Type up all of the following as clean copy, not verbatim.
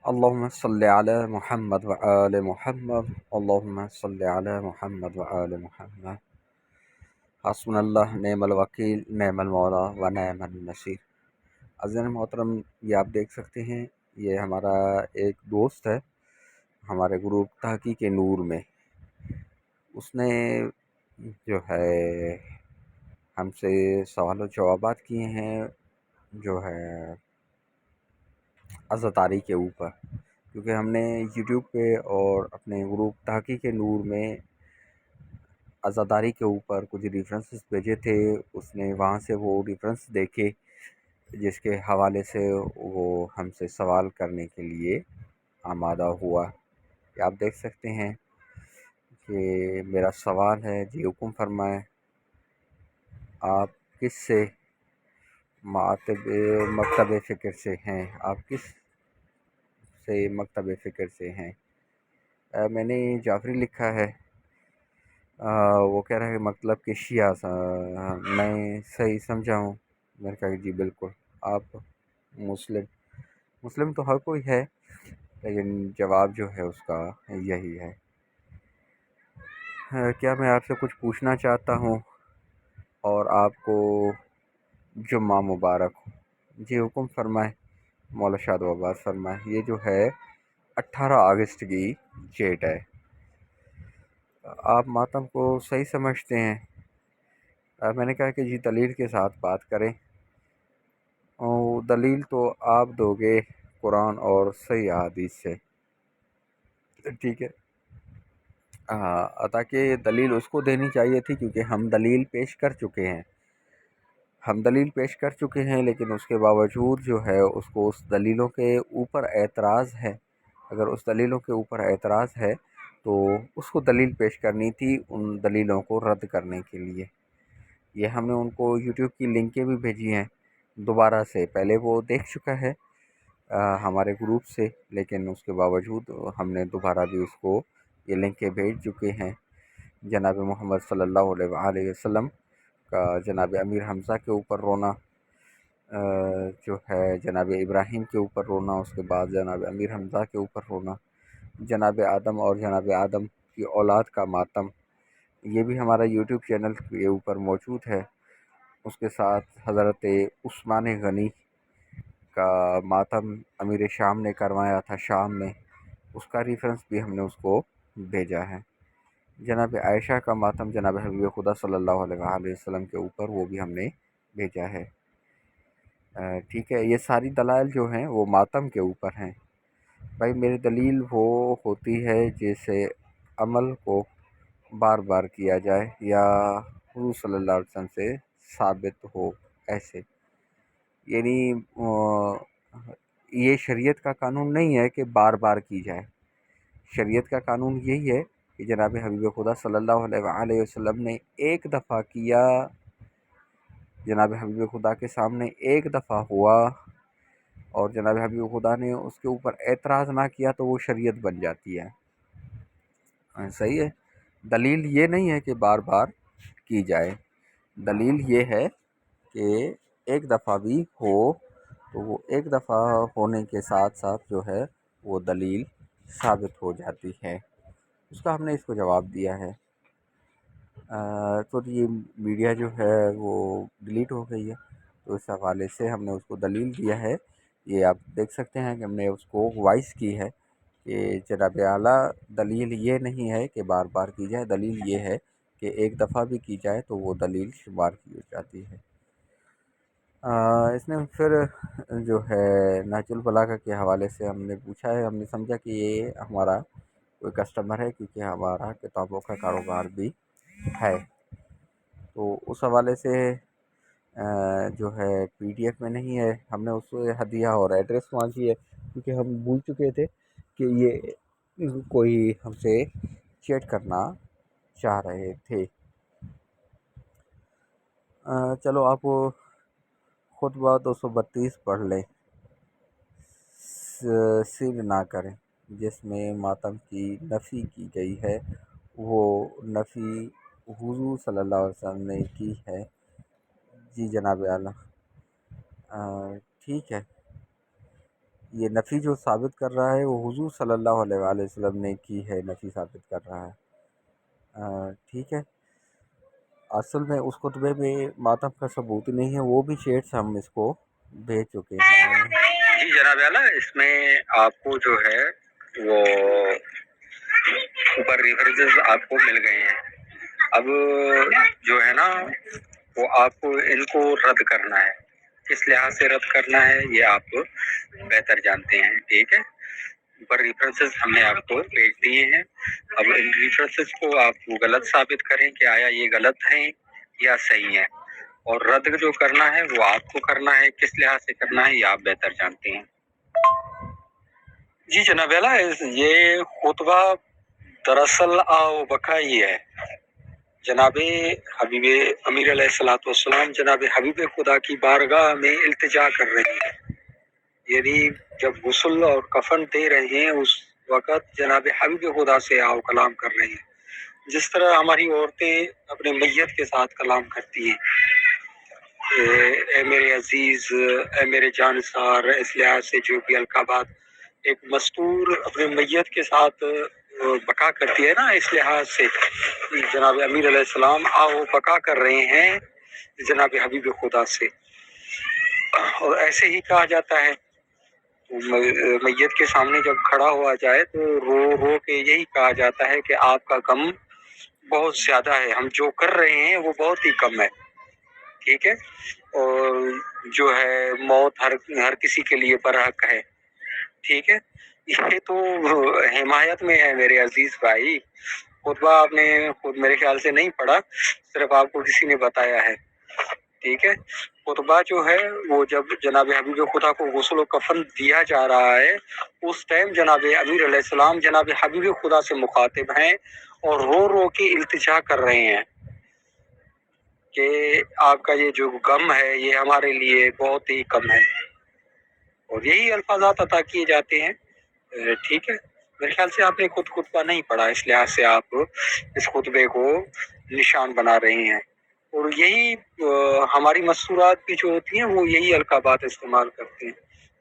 اللهم صل على محمد وآل محمد اللهم صل على محمد وآل محمد حسبنا اللہ نعم الوکیل نعم المولا و نعم النصیر۔ عزیزان محترم، یہ آپ دیکھ سکتے ہیں، یہ ہمارا ایک دوست ہے ہمارے گروپ تحقیق نور میں۔ اس نے جو ہے ہم سے سوال و جوابات کیے ہیں جو ہے عزاداری کے اوپر، کیونکہ ہم نے یوٹیوب پہ اور اپنے گروپ تحقیق نور میں عزاداری کے اوپر کچھ ریفرنسز بھیجے تھے۔ اس نے وہاں سے وہ ریفرنس دیکھے جس کے حوالے سے وہ ہم سے سوال کرنے کے لیے آمادہ ہوا۔ یہ آپ دیکھ سکتے ہیں کہ میرا سوال ہے، جی حکم فرمائیں، آپ کس سے مکتب فکر سے ہیں؟ آپ کس سے مکتب فکر سے ہیں؟ میں نے جعفری لکھا ہے، وہ کہہ رہا ہے مطلب کہ شیعہ میں صحیح سمجھا ہوں؟ میں نے کہا کہ جی بالکل، آپ مسلم تو ہر کوئی ہے، لیکن جواب جو ہے اس کا یہی ہے۔ کیا میں آپ سے کچھ پوچھنا چاہتا ہوں اور آپ کو جمعہ مبارک ہو؟ جی حکم فرمائیں مولا شاد و آباد فرمائیں۔ یہ جو ہے 18 اگست کی ڈیٹ ہے۔ آپ ماتم کو صحیح سمجھتے ہیں؟ میں نے کہا کہ جی دلیل کے ساتھ بات کریں، اور دلیل تو آپ دو گے قرآن اور صحیح احادیث سے، ٹھیک ہے؟ تاکہ دلیل اس کو دینی چاہیے تھی، کیونکہ ہم دلیل پیش کر چکے ہیں، لیکن اس کے باوجود جو ہے اس کو اس دلیلوں کے اوپر اعتراض ہے۔ اگر اس دلیلوں کے اوپر اعتراض ہے تو اس کو دلیل پیش کرنی تھی ان دلیلوں کو رد کرنے کے لیے۔ یہ ہم نے ان کو یوٹیوب کی لنکیں بھی بھیجی ہیں دوبارہ سے، پہلے وہ دیکھ چکا ہے ہمارے گروپ سے، لیکن اس کے باوجود ہم نے دوبارہ بھی اس کو یہ لنکیں بھیج چکے ہیں۔ جناب محمد صلی اللہ علیہ وسلم کا جناب امیر حمزہ کے اوپر رونا، جو ہے جناب ابراہیم کے اوپر رونا، اس کے بعد جناب امیر حمزہ کے اوپر رونا، جناب آدم اور جناب آدم کی اولاد کا ماتم، یہ بھی ہمارا یوٹیوب چینل کے اوپر موجود ہے۔ اس کے ساتھ حضرت عثمان غنی کا ماتم امیر شام نے کروایا تھا شام میں، اس کا ریفرنس بھی ہم نے اس کو بھیجا ہے۔ جناب عائشہ کا ماتم جناب حبیب خدا صلی اللہ علیہ وسلم کے اوپر، وہ بھی ہم نے بھیجا ہے۔ ٹھیک ہے، یہ ساری دلائل جو ہیں وہ ماتم کے اوپر ہیں۔ بھائی میری دلیل وہ ہوتی ہے جیسے عمل کو بار بار کیا جائے یا حضور صلی اللہ علیہ وسلم سے ثابت ہو، ایسے یعنی یہ شریعت کا قانون نہیں ہے کہ بار بار کی جائے۔ شریعت کا قانون یہی ہے کہ جناب حبیب خدا صلی اللہ علیہ وسلم نے ایک دفعہ کیا، جناب حبیب خدا کے سامنے ایک دفعہ ہوا، اور جناب حبیب خدا نے اس کے اوپر اعتراض نہ کیا تو وہ شریعت بن جاتی ہے۔ صحیح ہے؟ دلیل یہ نہیں ہے کہ بار بار کی جائے، دلیل یہ ہے کہ ایک دفعہ بھی ہو تو وہ ایک دفعہ ہونے کے ساتھ ساتھ جو ہے وہ دلیل ثابت ہو جاتی ہے۔ اس کا ہم نے اس کو جواب دیا ہے۔ تو یہ میڈیا جو ہے وہ ڈیلیٹ ہو گئی ہے، تو اس حوالے سے ہم نے اس کو دلیل دیا ہے۔ یہ آپ دیکھ سکتے ہیں کہ ہم نے اس کو وائس کی ہے کہ جناب اعلیٰ دلیل یہ نہیں ہے کہ بار بار کی جائے، دلیل یہ ہے کہ ایک دفعہ بھی کی جائے تو وہ دلیل شمار کی جاتی ہے۔ اس نے پھر جو ہے نہج البلاغہ کے حوالے سے ہم نے پوچھا ہے، ہم نے سمجھا کہ یہ ہمارا کوئی کسٹمر ہے، کیونکہ ہمارا کتابوں کا کاروبار بھی ہے، تو اس حوالے سے جو ہے پی ڈی ایف میں نہیں ہے، ہم نے اس سے ہدیہ اور ایڈریس مانگی ہے، کیونکہ ہم بھول چکے تھے کہ یہ کوئی ہم سے چیٹ کرنا چاہ رہے تھے۔ چلو آپ خطبہ 232 پڑھ لیں، سیر نہ کریں، جس میں ماتم کی نفی کی گئی ہے، وہ نفی حضور صلی اللہ علیہ وسلم نے کی ہے۔ جی جناب اعلیٰ، ٹھیک ہے، یہ نفی جو ثابت کر رہا ہے وہ حضور صلی اللہ علیہ وآلہ وسلم نے کی ہے، نفی ثابت کر رہا ہے۔ ٹھیک ہے، اصل میں اس خطبے میں ماتم کا ثبوت نہیں ہے، وہ بھی شیئرس ہم اس کو بھیج چکے ہیں۔ جی جناب اعلیٰ، اس میں آپ کو جو ہے وہ اوپر ریفرنسز آپ کو مل گئے ہیں۔ اب جو ہے نا وہ آپ کو ان کو رد کرنا ہے، کس لحاظ سے رد کرنا ہے یہ آپ بہتر جانتے ہیں۔ ٹھیک ہے، اوپر ریفرنسز ہم نے آپ کو بھیج دیے ہیں، اب ان ریفرنسز کو آپ غلط ثابت کریں کہ آیا یہ غلط ہیں یا صحیح ہے، اور رد جو کرنا ہے وہ آپ کو کرنا ہے، کس لحاظ سے کرنا ہے یہ آپ بہتر جانتے ہیں۔ جی جناب اعلیٰ، یہ خطبہ دراصل آؤ بکا ہی ہے۔ جناب حبیب امیر علیہ الصلوۃ والسلام جناب حبیب خدا کی بارگاہ میں التجا کر رہے ہیں، یعنی جب غسل اور کفن دے رہے ہیں اس وقت جناب حبیب خدا سے آؤ کلام کر رہے ہیں، جس طرح ہماری عورتیں اپنے میت کے ساتھ کلام کرتی ہیں، اے میرے عزیز، اے میرے جانثار، اس لحاظ سے جو بھی القابات ایک مستور اپنے میت کے ساتھ بقا کرتی ہے نا، اس لحاظ سے جناب امیر علیہ السلام آؤ بقا کر رہے ہیں جناب حبیب خدا سے، اور ایسے ہی کہا جاتا ہے میت کے سامنے جب کھڑا ہوا جائے تو رو رو کے یہی کہا جاتا ہے کہ آپ کا غم بہت زیادہ ہے، ہم جو کر رہے ہیں وہ بہت ہی کم ہے۔ ٹھیک ہے، اور جو ہے موت ہر کسی کے لیے برحق ہے۔ ٹھیک ہے، یہ تو حمایت میں ہے میرے عزیز بھائی، خطبہ آپ نے خود میرے خیال سے نہیں پڑھا، صرف آپ کو کسی نے بتایا ہے۔ ٹھیک ہے، خطبہ جو ہے وہ جب جناب حبیب خدا کو غسل و کفن دیا جا رہا ہے اس ٹائم جناب امیر علیہ السلام جناب حبیب خدا سے مخاطب ہیں اور رو رو کے التجا کر رہے ہیں کہ آپ کا یہ جو غم ہے یہ ہمارے لیے بہت ہی کم ہے، اور یہی الفاظات عطا کیے جاتے ہیں۔ ٹھیک ہے، میرے خیال سے آپ نے خود خطبہ نہیں پڑھا، اس لحاظ سے آپ اس خطبے کو نشان بنا رہے ہیں، اور یہی ہماری مستورات بھی جو ہوتی ہیں وہ یہی القابات استعمال کرتے ہیں۔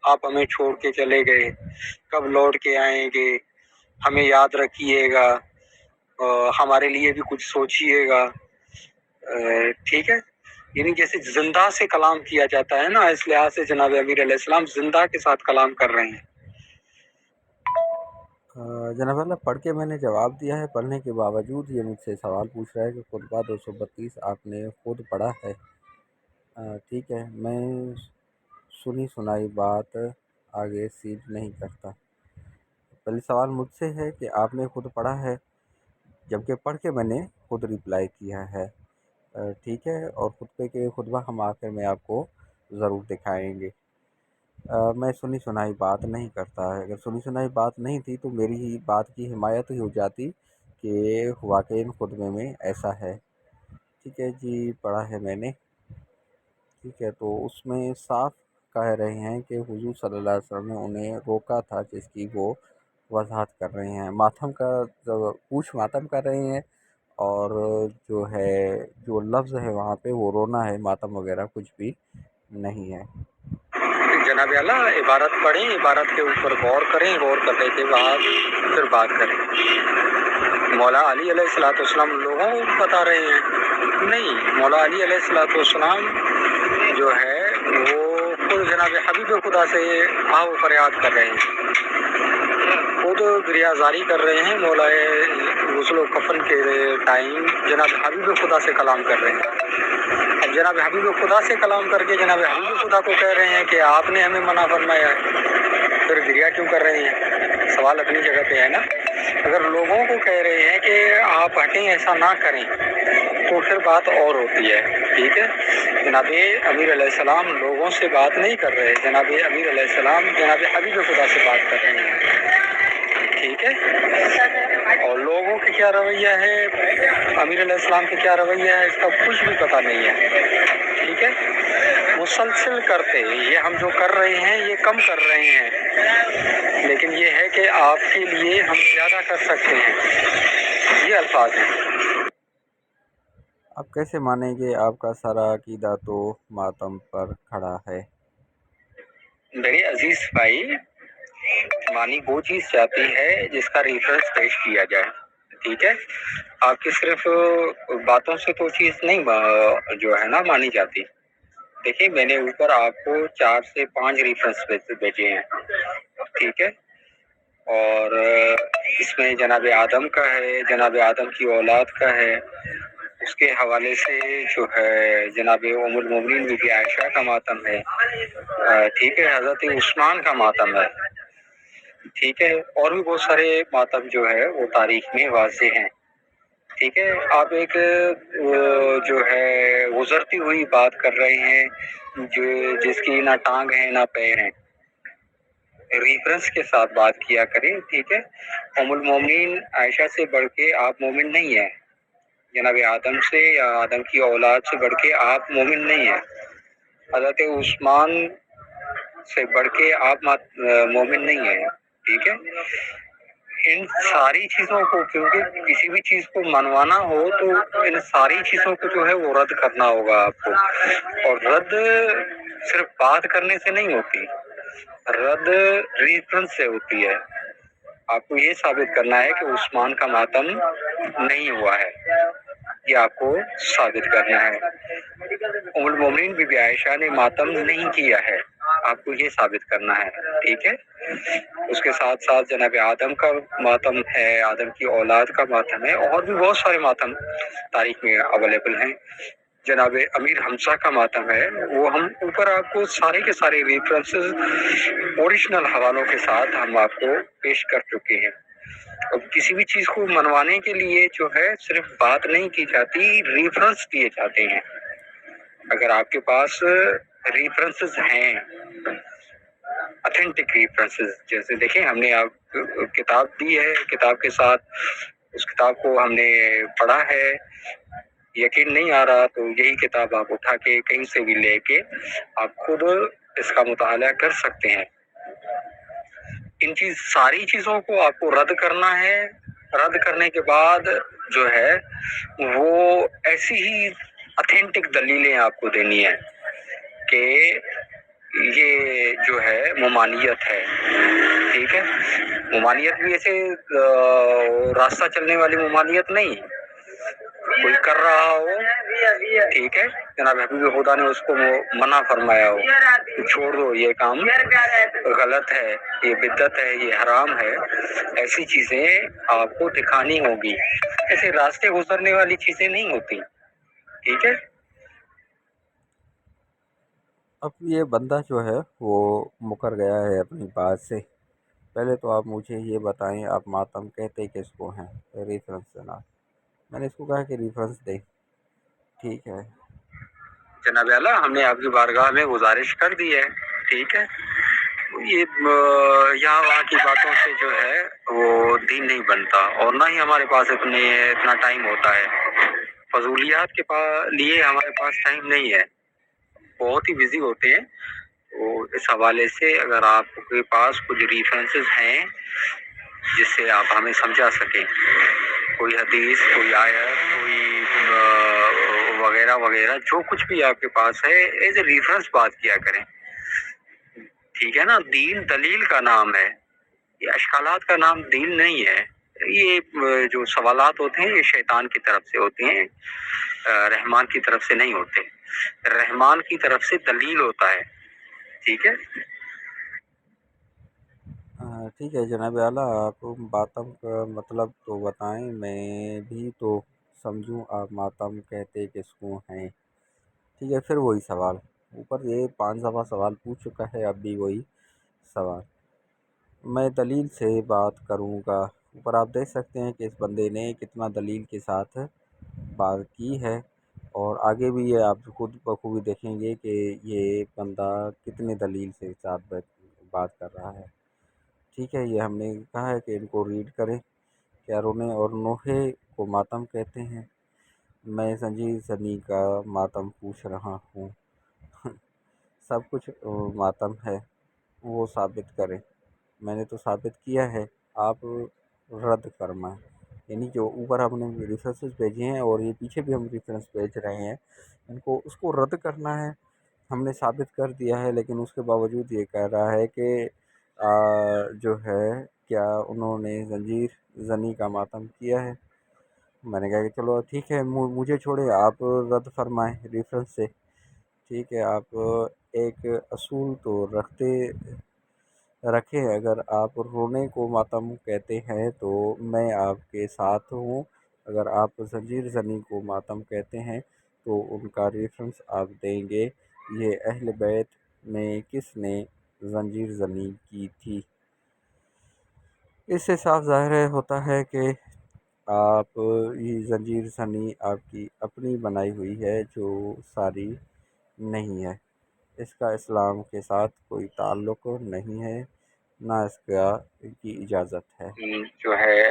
آپ ہمیں چھوڑ کے چلے گئے، کب لوٹ کے آئیں گے، ہمیں یاد رکھیے گا، ہمارے لیے بھی کچھ سوچیے گا۔ ٹھیک ہے، یعنی جیسے زندہ سے کلام کیا جاتا ہے نا، اس لحاظ سے جناب امیر علیہ السلام زندہ کے ساتھ کلام کر رہے ہیں۔ جناب اللہ، پڑھ کے میں نے جواب دیا ہے، پڑھنے کے باوجود یہ مجھ سے سوال پوچھ رہا ہے کہ خطبہ 232 آپ نے خود پڑھا ہے۔ ٹھیک ہے، میں سنی سنائی بات آگے سیدھ نہیں کرتا۔ پہلے سوال مجھ سے ہے کہ آپ نے خود پڑھا ہے، جبکہ پڑھ کے میں نے خود رپلائی کیا ہے۔ ٹھیک ہے، اور خطبے کے خطبہ ہم آخر میں آپ کو ضرور دکھائیں گے۔ میں سنی سنائی بات نہیں کرتا ہے، اگر سنی سنائی بات نہیں تھی تو میری ہی بات کی حمایت ہی ہو جاتی کہ واقعی خطبے میں ایسا ہے۔ ٹھیک ہے جی، پڑھا ہے میں نے۔ ٹھیک ہے، تو اس میں صاف کہہ رہے ہیں کہ حضور صلی اللہ علیہ وسلم نے انہیں روکا تھا، جس کی وہ وضاحت کر رہے ہیں۔ ماتم کا پوچھ ماتم کر رہے ہیں، اور جو ہے جو لفظ ہے وہاں پہ وہ رونا ہے، ماتم وغیرہ کچھ بھی نہیں ہے۔ جناب اعلیٰ، عبارت پڑھیں، عبارت کے اوپر غور کریں، غور کرنے کے بعد پھر بات کریں۔ مولا علی علیہ الصلوۃ والسلام لوگوں کو بتا رہے ہیں؟ نہیں، مولا علی علیہ الصلوۃ والسلام جو ہے وہ خود جناب حبیب خدا سے آہ و فریاد کر رہے ہیں، خود گریازاری کر رہے ہیں، مولا غسل و کفن کے ٹائم جناب حبیب خدا سے کلام کر رہے ہیں۔ اب جناب حبیب خدا سے کلام کر کے جناب حبیب خدا کو کہہ رہے ہیں کہ آپ نے ہمیں منع فرمایا ہے، پھر گریا کیوں کر رہے ہیں؟ سوال اپنی جگہ پہ ہے نا۔ اگر لوگوں کو کہہ رہے ہیں کہ آپ ہٹیں، ایسا نہ کریں، تو پھر بات اور ہوتی ہے۔ ٹھیک ہے، جناب امیر علیہ السلام لوگوں سے بات نہیں کر رہے، جناب امیر علیہ السلام جناب حبیب خدا سے بات کر رہے ہیں۔ ٹھیک ہے، اور لوگوں کا کیا رویہ ہے، امیر علیہ السلام کا کیا رویہ ہے، اس کا کچھ بھی پتہ نہیں ہے۔ ٹھیک ہے، مسلسل کرتے، یہ ہم جو کر رہے ہیں یہ کم کر رہے ہیں، لیکن یہ ہے کہ آپ کے لیے ہم زیادہ کر سکتے ہیں، یہ الفاظ ہیں۔ آپ کیسے مانیں گے؟ آپ کا سارا عقیدہ تو ماتم پر کھڑا ہے۔ میرے عزیز بھائی، مانی وہ چیز چاہتی ہے جس کا ریفرنس پیش کیا جائے، ٹھیک ہے؟ آپ کی صرف باتوں سے تو چیز نہیں جو ہے نا مانی جاتی۔ دیکھیے میں نے اوپر آپ کو 4 سے 5 ریفرنس بھیجے ہیں، ٹھیک ہے؟ اور اس میں جناب آدم کا ہے، جناب آدم کی اولاد کا ہے، اس کے حوالے سے جو ہے جناب ام المومنین بی بی عائشہ کا ماتم ہے، ٹھیک ہے؟ حضرت عثمان کا ماتم ہے، ٹھیک ہے؟ اور بھی بہت سارے ماتم جو ہے وہ تاریخ میں واضح ہیں، ٹھیک ہے؟ آپ ایک جو ہے گزرتی ہوئی بات کر رہے ہیں جس کی نہ ٹانگ ہے نہ پیر ہیں، ریفرنس کے ساتھ بات کیا کریں، ٹھیک ہے؟ ام المومنین عائشہ سے بڑھ کے آپ مومن نہیں ہیں، جناب آدم سے یا آدم کی اولاد سے بڑھ کے آپ مومن نہیں ہیں، حضرت عثمان سے بڑھ کے آپ مومن نہیں ہیں، ٹھیک ہے؟ ان ساری چیزوں کو، کیونکہ کسی بھی چیز کو منوانا ہو تو ان ساری چیزوں کو جو ہے وہ رد کرنا ہوگا آپ کو، اور رد صرف بات کرنے سے نہیں ہوتی، رد ریفرنس سے ہوتی ہے۔ آپ کو یہ ثابت کرنا ہے کہ عثمان کا ماتم نہیں ہوا ہے، یہ آپ کو ثابت کرنا ہے۔ ام المومنین بی بی عائشہ نے ماتم نہیں کیا ہے، آپ کو یہ ثابت کرنا ہے، ٹھیک ہے؟ اس کے ساتھ ساتھ جناب آدم کا ماتم ہے، آدم کی اولاد کا ماتم ہے، اور بھی بہت سارے ماتم تاریخ میں اویلیبل ہیں۔ جناب امیر حمزہ کا ماتم ہے، وہ ہم اوپر آپ کو سارے کے سارے ریفرنسز اوریجنل حوالوں کے ساتھ ہم آپ کو پیش کر چکے ہیں۔ اب کسی بھی چیز کو منوانے کے لیے جو ہے صرف بات نہیں کی جاتی، ریفرنس دیے جاتے ہیں۔ اگر آپ کے پاس ریفرنسز ہیں، اتھینٹک ریفرنسز، جیسے دیکھیں ہم نے آپ کتاب دی ہے، کتاب کے ساتھ اس کتاب کو ہم نے پڑھا ہے، یقین نہیں آ رہا تو یہی کتاب آپ اٹھا کے کہیں سے بھی لے کے آپ خود اس کا مطالعہ کر سکتے ہیں۔ ان ساری چیزوں کو آپ کو رد کرنا ہے، رد کرنے کے بعد جو ہے وہ ایسی ہی اتھینٹک دلیلیں آپ کو دینی ہے کہ یہ جو ہے ممانعت ہے، ٹھیک ہے؟ ممانعت بھی ایسے راستہ چلنے والی ممانعت نہیں، کوئی کر رہا ہو، ٹھیک ہے، جناب حبیب خدا نے اس کو منع فرمایا ہو کہ چھوڑ دو، یہ کام غلط ہے، یہ بدعت ہے، یہ حرام ہے، ایسی چیزیں آپ کو دکھانی ہوگی، ایسے راستے گزرنے والی چیزیں نہیں ہوتی، ٹھیک ہے؟ اب یہ بندہ جو ہے وہ مکر گیا ہے اپنی بات سے۔ پہلے تو آپ مجھے یہ بتائیں، آپ ماتم کہتے کس کو ہیں؟ ریفرنس دینا۔ میں نے اس کو کہا کہ ریفرنس دے، ٹھیک ہے؟ جناب اعلیٰ ہم نے آپ کی بارگاہ میں گزارش کر دی ہے، ٹھیک ہے؟ یہ یہاں وہاں کی باتوں سے جو ہے وہ دین نہیں بنتا، اور نہ ہی ہمارے پاس اتنا ٹائم ہوتا ہے، فضولیات کے لیے ہمارے پاس ٹائم نہیں ہے، بہت ہی بزی ہوتے ہیں۔ تو اس حوالے سے اگر آپ کے پاس کچھ ریفرنسز ہیں جس سے آپ ہمیں سمجھا سکیں، کوئی حدیث، کوئی آیت، کوئی وغیرہ وغیرہ، جو کچھ بھی آپ کے پاس ہے ایز اے ریفرنس بات کیا کریں، ٹھیک ہے نا؟ دین دلیل کا نام ہے، یہ اشکالات کا نام دین نہیں ہے۔ یہ جو سوالات ہوتے ہیں یہ شیطان کی طرف سے ہوتے ہیں، رحمان کی طرف سے نہیں ہوتے، رحمان کی طرف سے دلیل ہوتا ہے، ٹھیک ہے؟ ٹھیک ہے جناب اعلیٰ، آپ ماتم کا مطلب تو بتائیں، میں بھی تو سمجھوں آپ ماتم کہتے کس کو ہیں؟ ٹھیک ہے، پھر وہی سوال، اوپر یہ 5 دفعہ سوال پوچھ چکا ہے، اب بھی وہی سوال۔ میں دلیل سے بات کروں گا۔ اوپر آپ دیکھ سکتے ہیں کہ اس بندے نے کتنا دلیل کے ساتھ بات کی ہے، اور آگے بھی یہ آپ خود بخوبی دیکھیں گے کہ یہ بندہ کتنے دلیل سے ساتھ بات کر رہا ہے، ٹھیک ہے؟ یہ ہم نے کہا ہے کہ ان کو ریڈ کریں۔ کیرونے اور نوحے کو ماتم کہتے ہیں، میں سنجی سنی کا ماتم پوچھ رہا ہوں۔ سب کچھ ماتم ہے، وہ ثابت کریں۔ میں نے تو ثابت کیا ہے، آپ رد فرمائیں، یعنی جو اوپر ہم نے ریفرنسز بھیجے ہیں اور یہ پیچھے بھی ہم ریفرنس بھیج رہے ہیں، اس کو رد کرنا ہے۔ ہم نے ثابت کر دیا ہے، لیکن اس کے باوجود یہ کہہ رہا ہے کہ جو ہے کیا انہوں نے زنجیر زنی کا ماتم کیا ہے؟ میں نے کہا کہ چلو ٹھیک ہے، مجھے چھوڑے، آپ رد فرمائیں ریفرنس سے۔ ٹھیک ہے، آپ ایک اصول تو رکھیں، اگر آپ رونے کو ماتم کہتے ہیں تو میں آپ کے ساتھ ہوں، اگر آپ زنجیر زنی کو ماتم کہتے ہیں تو ان کا ریفرنس آپ دیں گے، یہ اہل بیت میں کس نے زنجیر زنی کی تھی۔ اس سے صاف ظاہر ہوتا ہے کہ آپ یہ زنجیر زنی آپ کی اپنی بنائی ہوئی ہے جو ساری نہیں ہے، اس کا اسلام کے ساتھ کوئی تعلق نہیں ہے، نہ اس کی اجازت ہے۔ جو ہے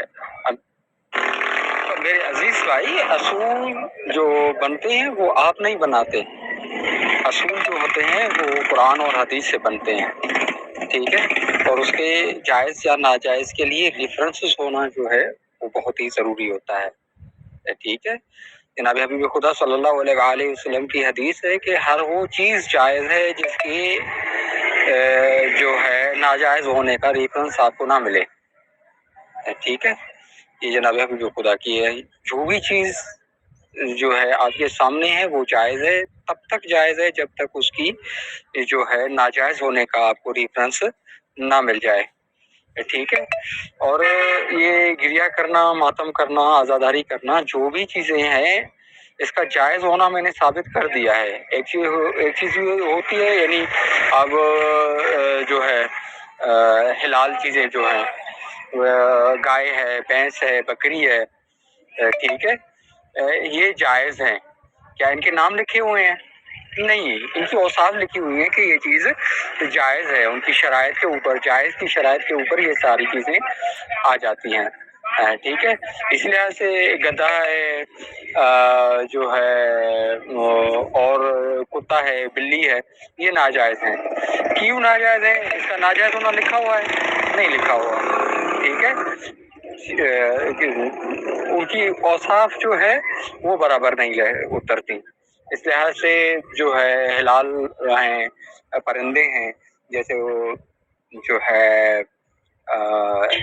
میرے عزیز بھائی، اصول جو بنتے ہیں وہ آپ نہیں بناتے، اصول جو ہوتے ہیں وہ قرآن اور حدیث سے بنتے ہیں، ٹھیک ہے، اور اس کے جائز یا ناجائز کے لیے ریفرنسز ہونا جو ہے وہ بہت ہی ضروری ہوتا ہے، ٹھیک ہے۔ جناب حبیب خدا صلی اللہ علیہ وآلہ وسلم کی حدیث ہے کہ ہر وہ چیز جائز ہے جس کی جو ہے ناجائز ہونے کا ریفرنس آپ کو نہ ملے، ٹھیک ہے۔ یہ جناب حبیب خدا کی ہے، جو بھی چیز جو ہے آپ کے سامنے ہے وہ جائز ہے، تب تک جائز ہے جب تک اس کی جو ہے ناجائز ہونے کا آپ کو ریفرنس نہ مل جائے، ٹھیک ہے۔ اور یہ گریہ کرنا، ماتم کرنا، عزاداری کرنا، جو بھی چیزیں ہیں اس کا جائز ہونا میں نے ثابت کر دیا ہے۔ ایک چیز ہوتی ہے، یعنی اب جو ہے حلال چیزیں جو ہیں، گائے ہے، بھینس ہے، بکری ہے، ٹھیک ہے، یہ جائز ہیں۔ کیا ان کے نام لکھے ہوئے ہیں؟ نہیں، ان کی اوصاف لکھی ہوئی ہیں کہ یہ چیز جائز ہے، ان کی شرائط کے اوپر، جائز کی شرائط کے اوپر یہ ساری چیزیں آ جاتی ہیں، ٹھیک ہے۔ اس لحاظ سے گدھا ہے، جو ہے اور کتا ہے، بلی ہے، یہ ناجائز ہیں۔ کیوں ناجائز ہیں؟ اس کا ناجائز ہونا لکھا ہوا ہے؟ نہیں لکھا ہوا، ٹھیک ہے۔ ان کی اوصاف جو ہے وہ برابر نہیں اترتی، اس لحاظ سے جو ہے حلال ہیں، پرندے ہیں، جیسے وہ جو ہے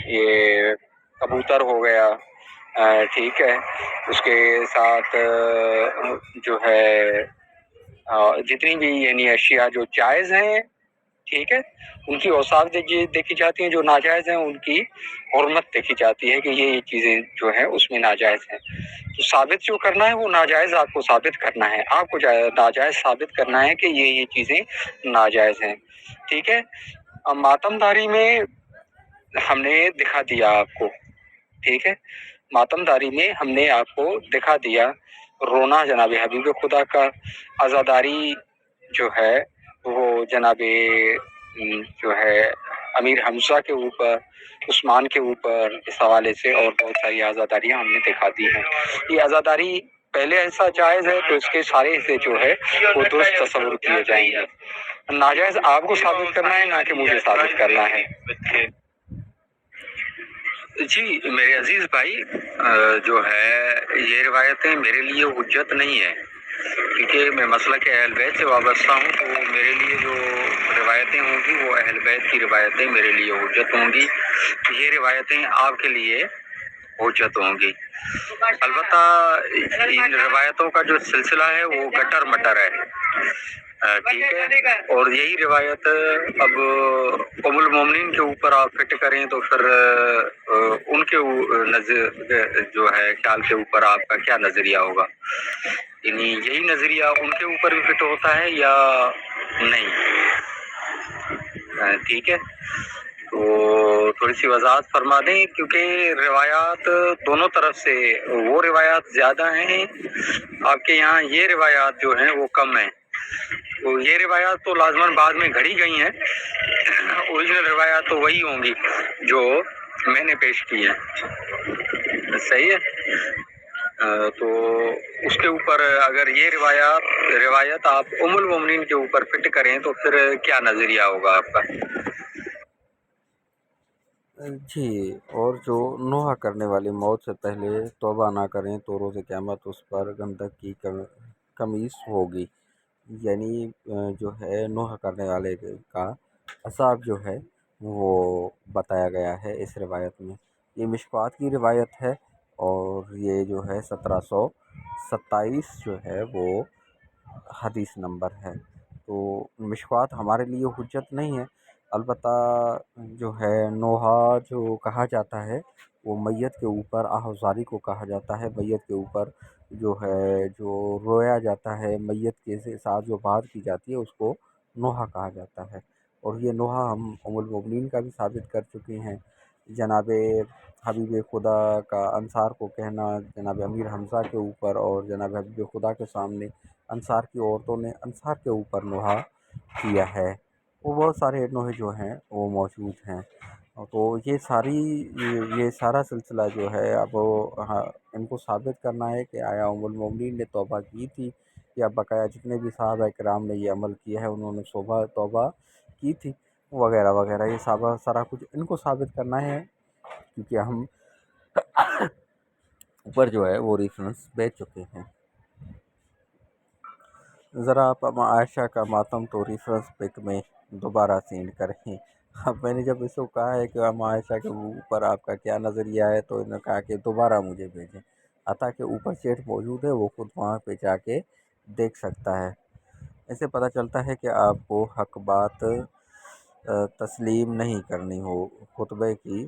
یہ کبوتر ہو گیا، ٹھیک ہے، اس کے ساتھ جو ہے جتنی بھی یعنی اشیاء جو جائز ہیں، ٹھیک ہے، ان کی اوصاف دیکھی جاتی ہیں، جو ناجائز ہیں ان کی حرمت دیکھی جاتی ہے کہ یہ چیزیں جو ہیں اس میں ناجائز ہیں۔ تو ثابت جو کرنا ہے وہ ناجائز آپ کو ثابت کرنا ہے، آپ کو ناجائز ثابت کرنا ہے کہ یہ چیزیں ناجائز ہیں، ٹھیک ہے۔ اب ماتم داری میں ہم نے دکھا دیا آپ کو، ٹھیک ہے، ماتم داری میں ہم نے آپ کو دکھا دیا رونا جناب حبیب خدا کا، عزاداری جو ہے وہ جناب جو ہے امیر حمزہ کے اوپر، عثمان کے اوپر، اس حوالے سے اور بہت ساری عزاداریاں ہم نے دکھا دی ہیں۔ یہ عزاداری پہلے ایسا جائز ہے تو اس کے سارے حصے جو ہے وہ درست تصور کیے جائیں گے۔ ناجائز آپ کو ثابت کرنا ہے، نہ کہ مجھے ثابت کرنا ہے۔ جی میرے عزیز بھائی، جو ہے یہ روایتیں میرے لیے حجت نہیں ہے، کیونکہ میں مسلک اہل بیت سے وابستہ ہوں، تو میرے لیے جو روایتیں ہوں گی وہ اہل بیت کی روایتیں میرے لیے حجت ہوں گی، یہ روایتیں آپ کے لیے حجت ہوں گی۔ البتہ ان روایتوں کا جو سلسلہ ہے وہ گٹر مٹر ہے، ٹھیک ہے، اور یہی روایت اب ام المومنین کے اوپر آپ فٹ کریں تو پھر ان کے نظر جو ہے خیال کے اوپر آپ کا کیا نظریہ ہوگا؟ یعنی یہی نظریہ ان کے اوپر بھی فٹ ہوتا ہے یا نہیں؟ ٹھیک ہے، تو تھوڑی سی وضاحت فرما دیں، کیونکہ روایات دونوں طرف سے، وہ روایات زیادہ ہیں آپ کے یہاں، یہ روایات جو ہیں وہ کم ہیں، تو یہ روایات تو لازماً بعد میں گھڑی گئی ہیں، اوریجنل روایات تو وہی ہوں گی جو میں نے پیش کی ہے، صحیح ہے۔ تو اس کے اوپر اگر یہ روایت آپ ام المومنین کے اوپر فٹ کریں تو پھر کیا نظریہ ہوگا آپ کا؟ جی، اور جو نوحہ کرنے والی موت سے پہلے توبہ نہ کریں تو روز قیامت اس پر گندھک کی قمیص ہوگی، یعنی جو ہے نوحہ کرنے والے کا عذاب جو ہے وہ بتایا گیا ہے اس روایت میں۔ یہ مشکوات کی روایت ہے، اور یہ جو ہے 1727 جو ہے وہ حدیث نمبر ہے۔ تو مشکوات ہمارے لیے حجت نہیں ہے، البتہ جو ہے نوحہ جو کہا جاتا ہے وہ میت کے اوپر آہوازاری کو کہا جاتا ہے، میت کے اوپر جو ہے جو رویا جاتا ہے، میت کے ساتھ جو بات کی جاتی ہے اس کو نوحہ کہا جاتا ہے۔ اور یہ نوحہ ہم ام المؤمنین کا بھی ثابت کر چکے ہیں، جناب حبیب خدا کا انصار کو کہنا، جناب امیر حمزہ کے اوپر اور جناب حبیب خدا کے سامنے انصار کی عورتوں نے انصار کے اوپر نوحہ کیا ہے۔ وہ بہت سارے نوحے جو ہیں وہ موجود ہیں۔ تو یہ سارا سلسلہ جو ہے اب ان کو ثابت کرنا ہے کہ آیا ام المؤمنین نے توبہ کی تھی، یا بقایا جتنے بھی صحابہ کرام نے یہ عمل کیا ہے انہوں نے توبہ کی تھی، وغیرہ وغیرہ۔ یہ سارا کچھ ان کو ثابت کرنا ہے، کیونکہ ہم اوپر جو ہے وہ ریفرنس بیچ چکے ہیں۔ ذرا آپ عائشہ کا ماتم تو ریفرنس پک میں دوبارہ سینڈ کریں۔ اب میں نے جب اس کو کہا ہے کہ عائشہ کے اوپر آپ کا کیا نظریہ ہے، تو انہوں نے کہا کہ دوبارہ مجھے بھیجیں، عطا کہ اوپر چیٹ موجود ہے، وہ خود وہاں پہ جا کے دیکھ سکتا ہے۔ اسے پتہ چلتا ہے کہ آپ کو حق بات تسلیم نہیں کرنی ہو۔ خطبے کی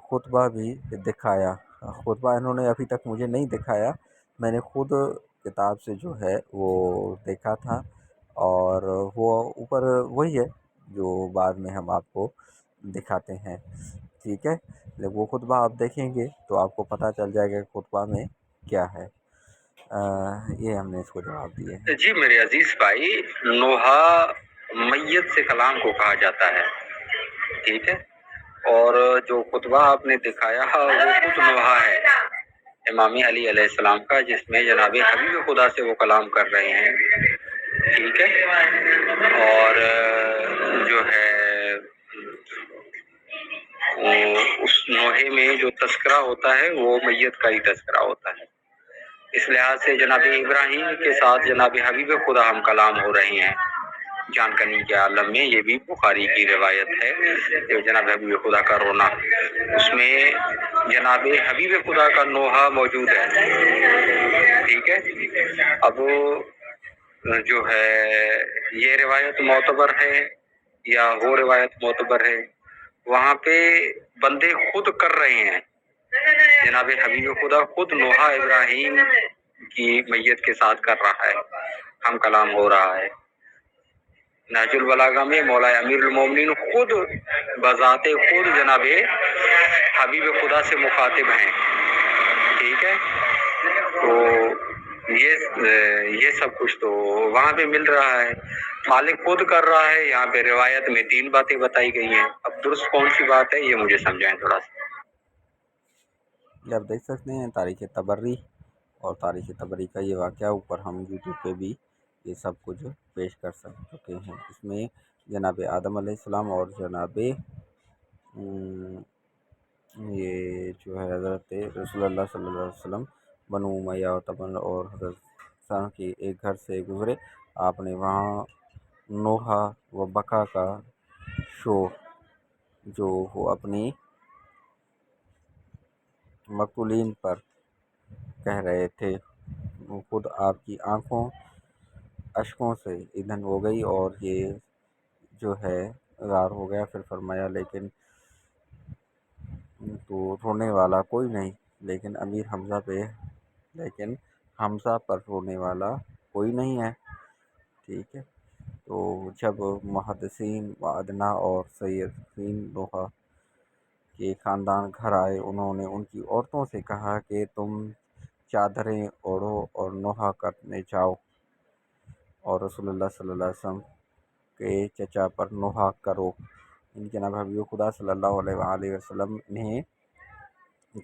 خطبہ بھی دکھایا، خطبہ انہوں نے ابھی تک مجھے نہیں دکھایا، میں نے خود کتاب سے جو ہے وہ دیکھا تھا، اور وہ اوپر وہی ہے جو بعد میں ہم آپ کو دکھاتے ہیں، ٹھیک ہے۔ جب وہ خطبہ آپ دیکھیں گے تو آپ کو پتہ چل جائے گا کہ خطبہ میں کیا ہے۔ یہ ہم نے اس کو جواب دیے ہیں۔ جی میرے عزیز بھائی، نوحہ میت سے کلام کو کہا جاتا ہے، ٹھیک ہے، اور جو خطبہ آپ نے دکھایا وہ خود نوحہ ہے امام علی علیہ السلام کا، جس میں جناب حبیب خدا سے وہ کلام کر رہے ہیں، ٹھیک ہے۔ اور جو ہے اس نوحے میں جو تذکرہ ہوتا ہے وہ میت کا ہی تذکرہ ہوتا ہے۔ اس لحاظ سے جناب ابراہیم کے ساتھ جناب حبیب خدا ہم کلام ہو رہے ہیں جان کنی کے عالم میں۔ یہ بھی بخاری کی روایت ہے کہ جناب حبیب خدا کا رونا، اس میں جناب حبیب خدا کا نوحہ موجود ہے، ٹھیک ہے۔ اب جو ہے یہ روایت معتبر ہے یا وہ روایت معتبر ہے، وہاں پہ بندے خود کر رہے ہیں، جناب حبیب خدا خود نوحہ ابراہیم کی میت کے ساتھ کر رہا ہے، ہم کلام ہو رہا ہے۔ نہج البلاغہ میں مولا امیر المومنین خود بذات خود جناب حبیب خدا سے مخاطب ہیں، ٹھیک ہے۔ تو یہ سب کچھ تو وہاں پہ مل رہا ہے، مالک خود کر رہا ہے، یہاں پہ روایت میں 3 باتیں بتائی گئی ہیں۔ اب درست کون سی بات ہے یہ مجھے سمجھائیں تھوڑا سا۔ یہ آپ دیکھ سکتے ہیں تاریخ تبری، اور تاریخ تبری کا یہ واقعہ اوپر ہم یوٹیوب پہ بھی یہ سب کچھ پیش کر چکے ہیں۔ اس میں جناب آدم علیہ السلام اور جناب یہ جو ہے حضرت رسول اللہ صلی اللہ علیہ وسلم بنو امیہ اور تبن اور حضرت سلام کی ایک گھر سے گزرے، آپ نے وہاں نوحہ و بکا کا شور جو وہ اپنی مقتولین پر کہہ رہے تھے، وہ خود آپ کی آنکھوں اشکوں سے ایندھن ہو گئی، اور یہ جو ہے غار ہو گیا۔ پھر فرمایا لیکن تو رونے والا کوئی نہیں، لیکن حمزہ پر رونے والا کوئی نہیں ہے، ٹھیک ہے۔ تو جب محدثین و ادنا اور سیدین نوحہ کے خاندان گھر آئے، انہوں نے ان کی عورتوں سے کہا کہ تم چادریں اوڑھو اور نوحہ کرنے جاؤ، اور رسول اللہ صلی اللہ علیہ وسلم کے چچا پر نوحہ کرو۔ جناب حبیب خدا صلی اللہ علیہ وآلہ وسلم نے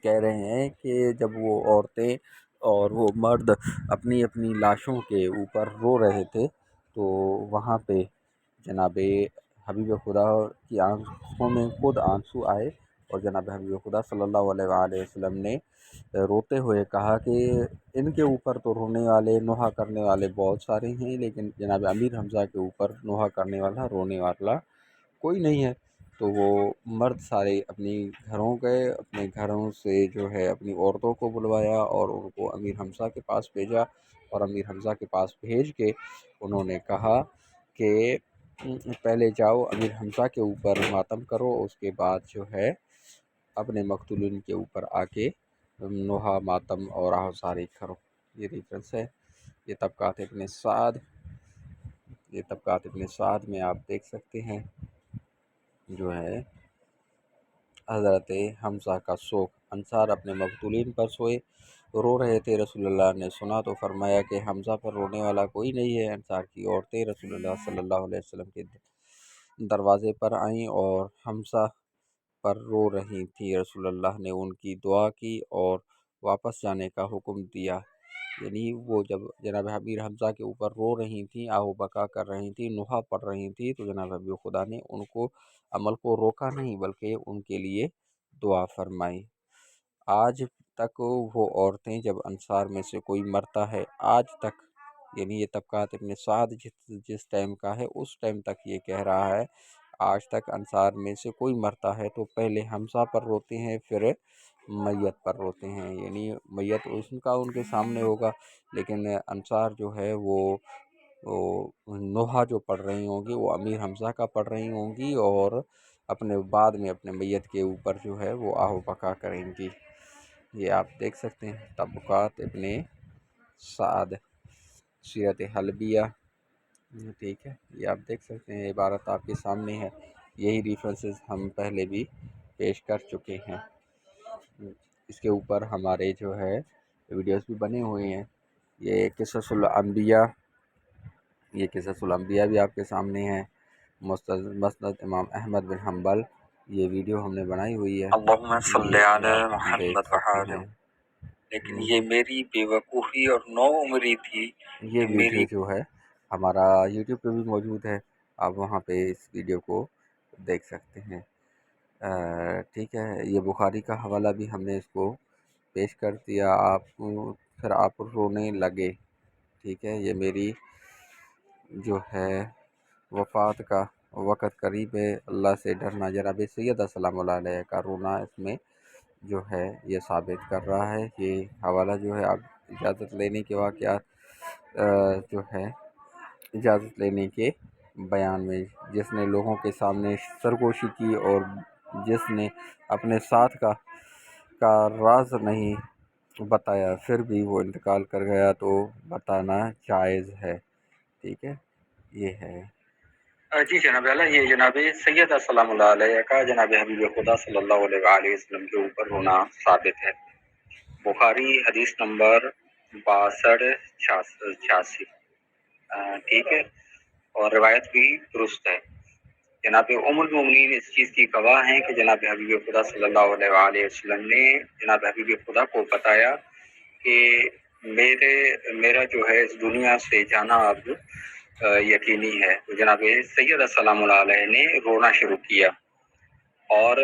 کہہ رہے ہیں کہ جب وہ عورتیں اور وہ مرد اپنی اپنی لاشوں کے اوپر رو رہے تھے، تو وہاں پہ جناب حبیب خدا کی آنکھوں میں خود آنسو آئے، اور جناب حبیب خدا صلی اللہ علیہ وآلہ وسلم نے روتے ہوئے کہا کہ ان کے اوپر تو رونے والے نوحہ کرنے والے بہت سارے ہیں، لیکن جناب امیر حمزہ کے اوپر نوحہ کرنے والا رونے والا کوئی نہیں ہے۔ تو وہ مرد سارے اپنی گھروں گئے، اپنے گھروں سے جو ہے اپنی عورتوں کو بلوایا اور ان کو امیر حمزہ کے پاس بھیجا، اور امیر حمزہ کے پاس بھیج کے انہوں نے کہا کہ پہلے جاؤ امیر حمزہ کے اوپر ماتم کرو، اس کے بعد جو ہے اپنے مقتولین کے اوپر آ کے نوحہ ماتم اور آہوساری کرو۔ یہ ریفرنس ہے، یہ طبقات ابن سعد میں آپ دیکھ سکتے ہیں جو ہے حضرت حمزہ کا سوگ۔ انصار اپنے مقتولین پر سوئے رو رہے تھے، رسول اللہ نے سنا تو فرمایا کہ حمزہ پر رونے والا کوئی نہیں ہے۔ انصار کی عورتیں رسول اللہ صلی اللہ علیہ وسلم کے دروازے پر آئیں اور حمزہ پر رو رہی تھیں۔ رسول اللہ نے ان کی دعا کی اور واپس جانے کا حکم دیا۔ یعنی وہ جب جناب امیر حمزہ کے اوپر رو رہی تھیں، آہ و بکا کر رہی تھیں، نوحہ پڑھ رہی تھیں، تو جناب حبیب خدا نے ان کو عمل کو روکا نہیں بلکہ ان کے لیے دعا فرمائی۔ آج تک وہ عورتیں، جب انصار میں سے کوئی مرتا ہے، آج تک، یعنی یہ طبقات ابن سعد جس ٹائم کا ہے اس ٹائم تک یہ کہہ رہا ہے، آج تک انصار میں سے کوئی مرتا ہے تو پہلے حمزہ پر روتے ہیں، پھر میت پر روتے ہیں۔ یعنی میت ان کے سامنے ہوگا، لیکن انصار جو ہے وہ نوحہ جو پڑھ رہی ہوں گی وہ امیر حمزہ کا پڑھ رہی ہوں گی، اور اپنے بعد میں اپنے میت کے اوپر جو ہے وہ آہ و بکا کریں گی۔ یہ آپ دیکھ سکتے ہیں طبقات ابن سعد، سیرت حلبیہ، ٹھیک ہے، یہ آپ دیکھ سکتے ہیں، عبارت آپ کے سامنے ہے۔ یہی ریفرنسز ہم پہلے بھی پیش کر چکے ہیں، اس کے اوپر ہمارے جو ہے ویڈیوز بھی بنے ہوئے ہیں۔ یہ قصص الانبیاء بھی آپ کے سامنے ہے، مسند امام احمد بن حنبل، یہ ویڈیو ہم نے بنائی ہوئی ہے، اللہم صلی علی آپ محمد دیکھ سکتے وآلہ۔ ہیں۔ لیکن یہ میری بے وقوفی اور نو عمری تھی یہ کہ ویڈیو میری جو ہے ہمارا یوٹیوب پہ بھی موجود ہے، آپ وہاں پہ اس ویڈیو کو دیکھ سکتے ہیں۔ ٹھیک ہے، یہ بخاری کا حوالہ بھی ہم نے اس کو پیش کر دیا، پھر آپ رونے لگے۔ ٹھیک ہے، یہ میری جو ہے وفات کا وقت قریب ہے، اللہ سے ڈرنا، جناب سیدہ سلام اللہ علیہ کا رونا اس میں جو ہے یہ ثابت کر رہا ہے۔ یہ حوالہ جو ہے آپ اجازت لینے کے واقعات جو ہے اجازت لینے کے بیان میں، جس نے لوگوں کے سامنے سرگوشی کی اور جس نے اپنے ساتھ کا راز نہیں بتایا، پھر بھی وہ انتقال کر گیا تو بتانا جائز ہے۔ ٹھیک ہے، یہ ہے۔ جی جناب اعلیٰ، یہ جناب سیدہ سلام اللہ علیہ کا جناب حبیب خدا صلی اللہ علیہ وآلہ وسلم کے اوپر رونا ثابت ہے۔ بخاری حدیث نمبر 6286، ٹھیک ہے، اور روایت بھی درست ہے۔ جناب ام المومنین اس چیز کی گواہ ہیں کہ جناب حبیب خدا صلی اللہ علیہ وآلہ وسلم نے جناب حبیب خدا کو بتایا کہ میرا جو ہے اس دنیا سے جانا اب یقینی ہے۔ تو جناب سیدہ سلام اللہ علیہ نے رونا شروع کیا، اور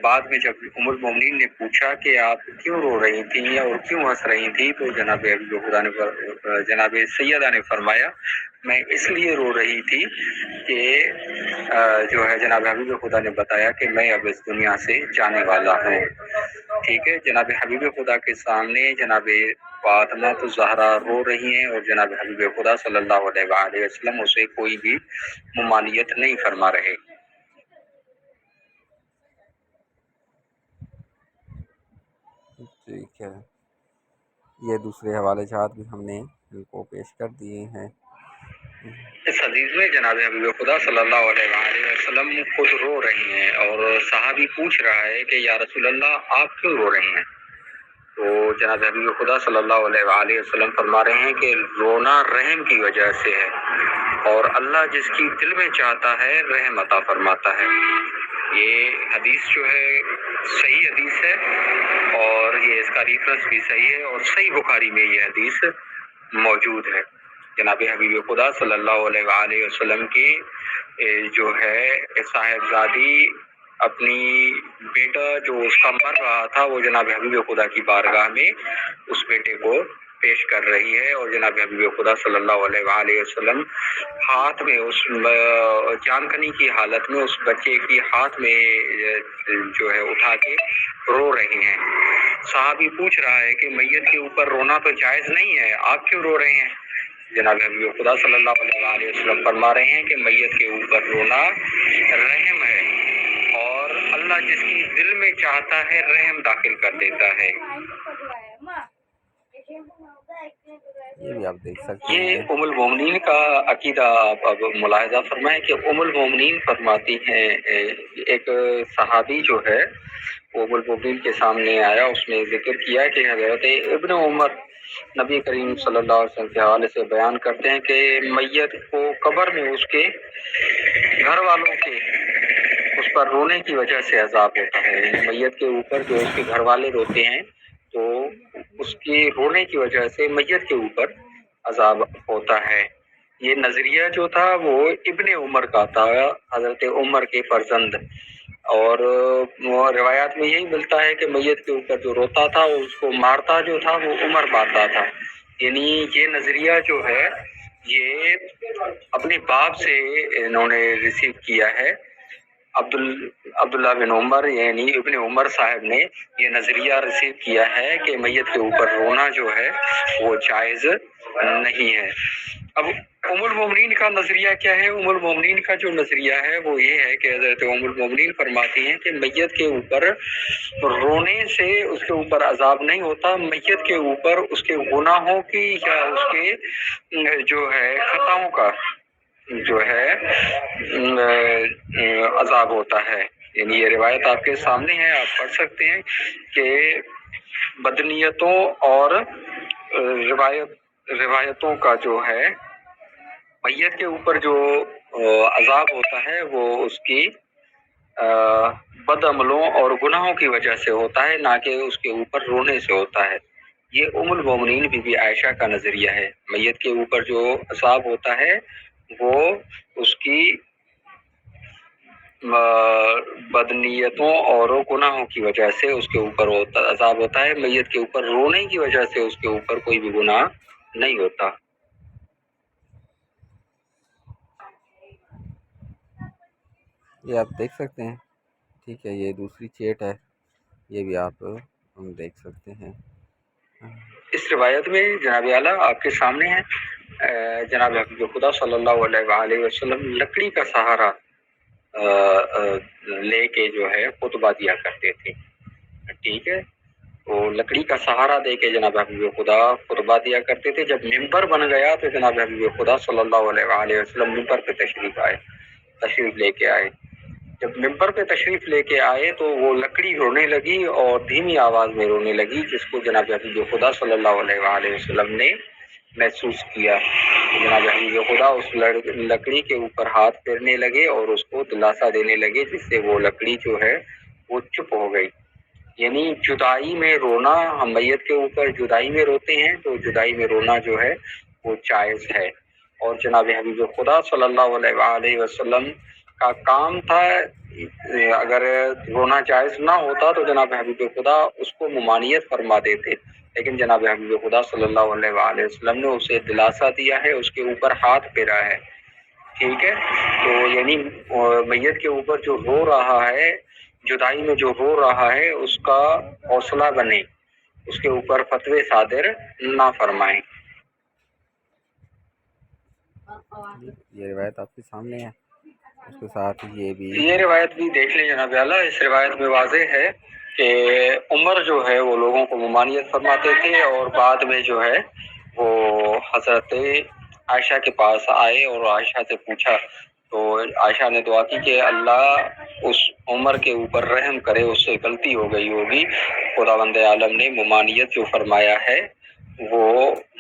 بعد میں جب ام المومنین نے پوچھا کہ آپ کیوں رو رہی تھیں اور کیوں ہنس رہی تھیں، تو جناب خدا نے جناب سیدہ نے فرمایا میں اس لیے رو رہی تھی کہ جو ہے جناب حبیب خدا نے بتایا کہ میں اب اس دنیا سے جانے والا ہوں۔ ٹھیک ہے، جناب حبیب خدا کے سامنے جناب فاطمہ الزہرا رو رہی ہیں، اور جناب حبیب خدا صلی اللہ علیہ وآلہ وسلم اسے کوئی بھی ممانعت نہیں فرما رہے۔ ٹھیک ہے، یہ دوسرے حوالے جات بھی ہم نے ان کو پیش کر دیے ہیں۔ اس حدیث میں جناب حبیب خدا صلی اللہ علیہ وآلہ وسلم خود رو رہی ہیں، اور صحابی پوچھ رہا ہے کہ یا رسول اللہ آپ کیوں رو رہی ہیں؟ تو جناب حبیب خدا صلی اللہ علیہ وآلہ وسلم فرما رہے ہیں کہ رونا رحم کی وجہ سے ہے، اور اللہ جس کی دل میں چاہتا ہے رحم عطا فرماتا ہے۔ یہ حدیث جو ہے صحیح حدیث ہے، اور یہ اس کا ریفرنس بھی صحیح ہے، اور صحیح بخاری میں یہ حدیث موجود ہے۔ جناب حبیب خدا صلی اللہ علیہ وآلہ وسلم کی جو ہے صاحبزادی اپنی بیٹا جو اس کا مر رہا تھا، وہ جناب حبیب خدا کی بارگاہ میں اس بیٹے کو پیش کر رہی ہے، اور جناب حبیب خدا صلی اللہ علیہ وآلہ وسلم ہاتھ میں اس جان کنی کی حالت میں اس بچے کی ہاتھ میں جو ہے اٹھا کے رو رہے ہیں۔ صحابی پوچھ رہا ہے کہ میت کے اوپر رونا تو جائز نہیں ہے، آپ کیوں رو رہے ہیں؟ جناب حبیب خدا صلی اللہ علیہ وآلہ وسلم فرما رہے ہیں کہ میت کے اوپر رونا رحم ہے، اور اللہ جس کی دل میں چاہتا ہے رحم داخل کر دیتا ہے۔ یہ بھی آپ دیکھ سکتے یہ ہیں۔ ام المومنین کا عقیدہ آپ اب ملاحظہ فرمائیں کہ ام المومنین فرماتی ہیں، ایک صحابی جو ہے وہ ام المومنین کے سامنے آیا، اس نے ذکر کیا کہ حضرت ابن عمر نبی کریم صلی اللہ علیہ وسلم کے حوالے سے بیان کرتے ہیں کہ میت کو قبر میں اس کے گھر والوں کے اس پر رونے کی وجہ سے عذاب ہوتا ہے۔ میت کے اوپر جو اس کے گھر والے روتے ہیں تو اس کی رونے کی وجہ سے میت کے اوپر عذاب ہوتا ہے۔ یہ نظریہ جو تھا وہ ابن عمر کا تھا، حضرت عمر کے فرزند، اور روایات میں یہی ملتا ہے کہ میت کے اوپر جو روتا تھا اس کو مارتا جو تھا وہ عمر مارتا تھا۔ یعنی یہ نظریہ جو ہے یہ اپنے باپ سے انہوں نے ریسیو کیا ہے۔ عبداللہ بن عمر یعنی ابن عمر صاحب نے یہ نظریہ ریسیو کیا ہے کہ میت کے اوپر رونا جو ہے وہ جائز نہیں ہے۔ اب ام المومنین کا نظریہ کیا ہے؟ ام المومنین کا جو نظریہ ہے وہ یہ ہے کہ حضرت ام المومنین فرماتی ہیں کہ میت کے اوپر رونے سے اس کے اوپر عذاب نہیں ہوتا، میت کے اوپر اس کے گناہوں کی یا اس کے جو ہے خطاؤں کا جو ہے عذاب ہوتا ہے۔ یعنی یہ روایت آپ کے سامنے ہے، آپ پڑھ سکتے ہیں کہ بدنیتوں اور روایتوں کا جو ہے میت کے اوپر جو عذاب ہوتا ہے وہ اس کی بد عملوں اور گناہوں کی وجہ سے ہوتا ہے، نہ کہ اس کے اوپر رونے سے ہوتا ہے۔ یہ ام المومنین بی بی عائشہ کا نظریہ ہے۔ میت کے اوپر جو عذاب ہوتا ہے وہ اس کی بدنیتوں اور گناہوں کی وجہ سے اس کے اوپر عذاب ہوتا ہے، میت کے اوپر رونے کی وجہ سے اس کے اوپر کوئی بھی گناہ نہیں ہوتا۔ یہ آپ دیکھ سکتے ہیں، ٹھیک ہے۔ یہ دوسری چیٹ ہے، یہ بھی آپ دیکھ سکتے ہیں۔ اس روایت میں جناب اعلیٰ آپ کے سامنے ہے، جناب حبیب خدا صلی اللہ علیہ وآلہ وسلم لکڑی کا سہارا لے کے جو ہے خطبہ دیا کرتے تھے، ٹھیک ہے۔ تو لکڑی کا سہارا دے کے جناب حبیب خدا خطبہ دیا کرتے تھے۔ جب ممبر بن گیا تو جناب حبیب خدا صلی اللہ علیہ وآلہ وسلم ممبر پہ تشریف لے کے آئے۔ جب ممبر پہ تشریف لے کے آئے تو وہ لکڑی رونے لگی اور دھیمی آواز میں رونے لگی، جس کو جناب حبیب خدا صلی اللہ علیہ وآلہ وسلم نے محسوس کیا۔ جناب حبیب خدا اس لکڑی کے اوپر ہاتھ پھیرنے لگے اور اس کو دلاسا دینے لگے، جس سے وہ لکڑی جو ہے وہ چپ ہو گئی۔ یعنی جدائی میں رونا، ہم میت کے اوپر جدائی میں روتے ہیں تو جدائی میں رونا جو ہے وہ جائز ہے۔ اور جناب حبیب خدا صلی اللہ علیہ وآلہ وسلم کا کام تھا، اگر رونا جائز نہ ہوتا تو جناب حبیب خدا اس کو ممانعت فرما دیتے، لیکن جناب حبیب خدا صلی اللہ علیہ وآلہ وسلم نے اسے دلاسا دیا ہے، اس کے اوپر ہاتھ پھیرا ہے، ٹھیک ہے۔ تو یعنی میت کے اوپر جو رو رہا ہے، جدائی میں جو رو رہا ہے، اس کا حوصلہ بنے، اس کے اوپر فتوے صادر نہ فرمائیں۔ یہ روایت آپ کے سامنے ہے، اس کے ساتھ یہ روایت بھی دیکھ لیں جناب اعلیٰ۔ اس روایت میں واضح ہے کہ عمر جو ہے وہ لوگوں کو ممانعت فرماتے تھے، اور بعد میں جو ہے وہ حضرت عائشہ کے پاس آئے اور عائشہ سے پوچھا، تو عائشہ نے دعا کی کہ اللہ اس عمر کے اوپر رحم کرے، اس سے غلطی ہو گئی ہوگی۔ خداوند عالم نے ممانعت جو فرمایا ہے وہ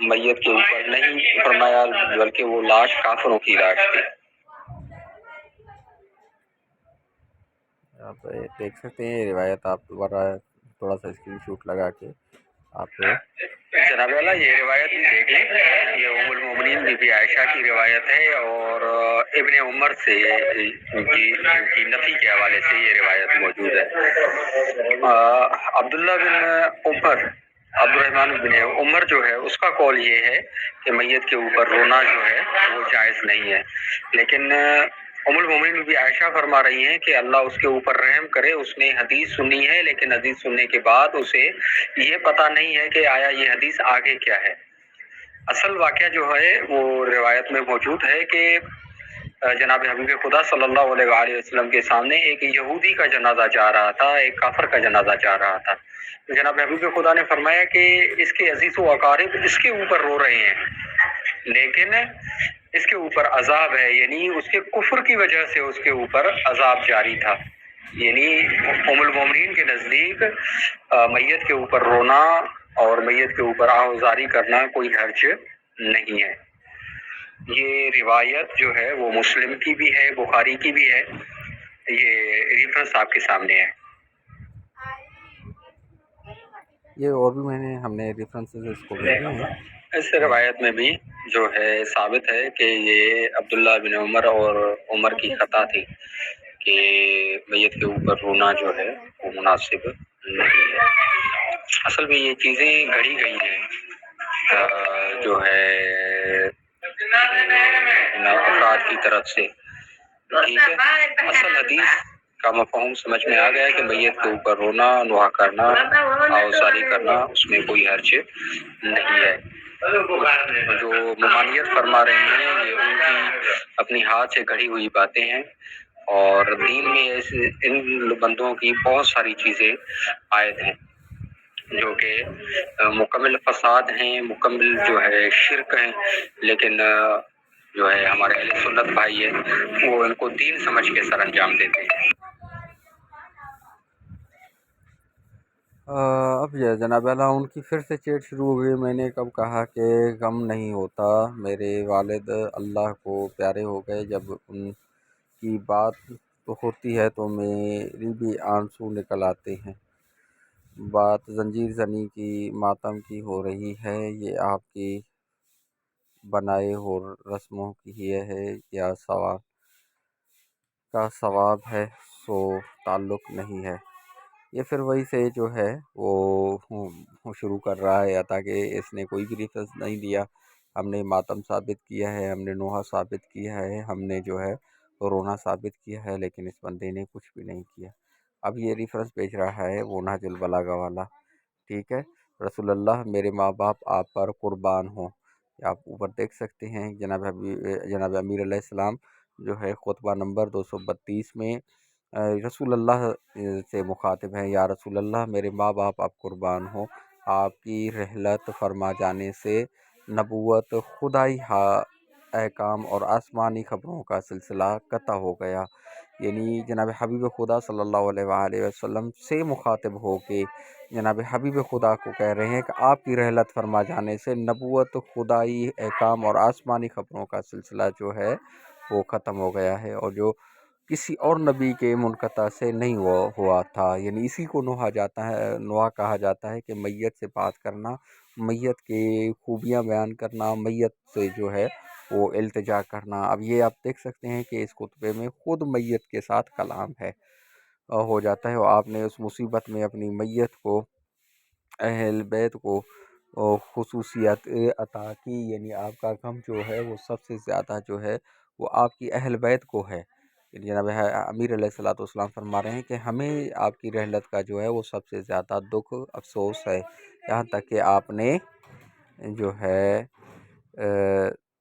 میت کے اوپر نہیں فرمایا، بلکہ وہ لاش کافروں کی لاش تھی۔ آپ دیکھ سکتے ہیں یہ روایت، آپ دوبارہ تھوڑا سا اسکرین شاٹ لگا کے آپ جناب اللہ یہ روایت بھی دیکھ لیں، یہ ام المومنین بی بی عائشہ کی روایت ہے، اور ابن عمر سے کی نفی کے حوالے سے یہ روایت موجود ہے۔ عبداللہ بن عمر عبدالرحمن بن عمر جو ہے اس کا قول یہ ہے کہ میت کے اوپر رونا جو ہے وہ جائز نہیں ہے، لیکن ام المومنین بھی عائشہ فرما رہی ہیں کہ اللہ اس کے اوپر رحم کرے، اس نے حدیث سنی ہے لیکن حدیث سننے کے بعد اسے یہ پتہ نہیں ہے کہ آیا یہ حدیث آگے کیا ہے۔ اصل واقعہ جو ہے وہ روایت میں موجود ہے کہ جناب حبیب خدا صلی اللہ علیہ وآلہ وسلم کے سامنے ایک یہودی کا جنازہ جا رہا تھا، ایک کافر کا جنازہ جا رہا تھا۔ جناب حبیب خدا نے فرمایا کہ اس کے عزیز و اقارب اس کے اوپر رو رہے ہیں لیکن اس کے اوپر عذاب ہے، یعنی اس کے کفر کی وجہ سے اس کے اوپر عذاب جاری تھا۔ یعنی ام المومنین کے نزدیک میت کے اوپر رونا اور میت کے اوپر آہوزاری کرنا کوئی حرج نہیں ہے۔ یہ روایت جو ہے وہ مسلم کی بھی ہے، بخاری کی بھی ہے، یہ ریفرنس آپ کے سامنے ہے۔ یہ اور بھی ہم نے ریفرنسز اس کو بھیجے ہیں۔ اس روایت میں بھی جو ہے ثابت ہے کہ یہ عبداللہ بن عمر اور عمر کی خطا تھی کہ میت کے اوپر رونا جو ہے وہ مناسب نہیں ہے۔ اصل میں یہ چیزیں گھڑی گئی ہیں جو ہے افراد کی طرف سے، ٹھیک ہے۔ اصل حدیث کا مفہوم سمجھ میں آ گیا کہ میت کے اوپر رونا، نوحہ کرنا، آوازاری کرنا اس میں کوئی حرج نہیں ہے۔ جو ممانعت فرما رہے ہیں یہ ان کی اپنی ہاتھ سے گھڑی ہوئی باتیں ہیں، اور دین میں ایسے ان بندوں کی بہت ساری چیزیں عائد ہیں جو کہ مکمل فساد ہیں، مکمل جو ہے شرک ہیں، لیکن جو ہے ہمارے اہل سنت بھائی ہیں وہ ان کو دین سمجھ کے سر انجام دیتے ہیں۔ اب یہ جناب اعلیٰ ان کی پھر سے چیٹ شروع ہو گئی۔ میں نے کب کہا کہ غم نہیں ہوتا، میرے والد اللہ کو پیارے ہو گئے، جب ان کی بات تو ہوتی ہے تو میری بھی آنسو نکل آتے ہیں۔ بات زنجیر زنی کی، ماتم کی ہو رہی ہے، یہ آپ کی بنائے ہو رسموں کی یہ ہے یا ثواب کا ثواب ہے سو تعلق نہیں ہے۔ یہ پھر وہی سے جو ہے وہ شروع کر رہا ہے، تاکہ اس نے کوئی بھی ریفرنس نہیں دیا۔ ہم نے ماتم ثابت کیا ہے، ہم نے نوحہ ثابت کیا ہے، ہم نے جو ہے رونا ثابت کیا ہے، لیکن اس بندے نے کچھ بھی نہیں کیا۔ اب یہ ریفرنس بھیج رہا ہے وہ نہج البلاغہ والا، ٹھیک ہے۔ رسول اللہ میرے ماں باپ آپ پر قربان ہوں، آپ اوپر دیکھ سکتے ہیں۔ جناب امیر علیہ السلام جو ہے خطبہ نمبر 232 میں رسول اللہ سے مخاطب ہیں، یا رسول اللہ میرے ماں باپ آپ قربان ہوں، آپ کی رحلت فرما جانے سے نبوت، خدائی احکام اور آسمانی خبروں کا سلسلہ قطع ہو گیا۔ یعنی جناب حبیب خدا صلی اللہ علیہ وآلہ وسلم سے مخاطب ہو کے جناب حبیب خدا کو کہہ رہے ہیں کہ آپ کی رحلت فرما جانے سے نبوت، خدائی احکام اور آسمانی خبروں کا سلسلہ جو ہے وہ ختم ہو گیا ہے، اور جو کسی اور نبی کے منقطع سے نہیں ہوا تھا۔ یعنی اسی کو نوحہ کہا جاتا ہے کہ میت سے بات کرنا، میت کے خوبیاں بیان کرنا، میت سے جو ہے وہ التجا کرنا۔ اب یہ آپ دیکھ سکتے ہیں کہ اس خطبے میں خود میت کے ساتھ کلام ہے ہو جاتا ہے، اور آپ نے اس مصیبت میں اپنی میت کو، اہل بیت کو خصوصیت عطا کی۔ یعنی آپ کا غم جو ہے وہ سب سے زیادہ جو ہے وہ آپ کی اہل بیت کو ہے۔ جناب امیر علیہ الصلوۃ والسلام فرما رہے ہیں کہ ہمیں آپ کی رحلت کا جو ہے وہ سب سے زیادہ دکھ، افسوس ہے، یہاں تک کہ آپ نے جو ہے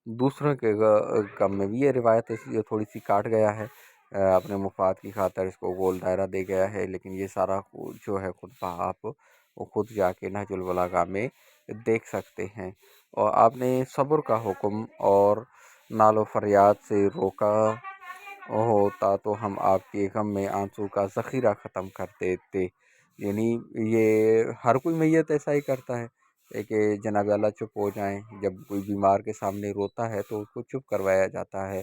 دوسروں کے غم میں بھی، یہ روایت تھوڑی سی کاٹ گیا ہے، اپنے مفاد کی خاطر اس کو گول دائرہ دے گیا ہے، لیکن یہ سارا جو ہے خطبہ آپ خود جا کے نہج البلاغہ میں دیکھ سکتے ہیں۔ اور آپ نے صبر کا حکم اور نال و فریاد سے روکا ہوتا تو ہم آپ کے غم میں آنسو کا ذخیرہ ختم کر دیتے۔ یعنی یہ ہر کوئی میت ایسا ہی کرتا ہے کہ جناب اللہ چپ ہو جائیں، جب کوئی بیمار کے سامنے روتا ہے تو اس کو چپ کروایا جاتا ہے،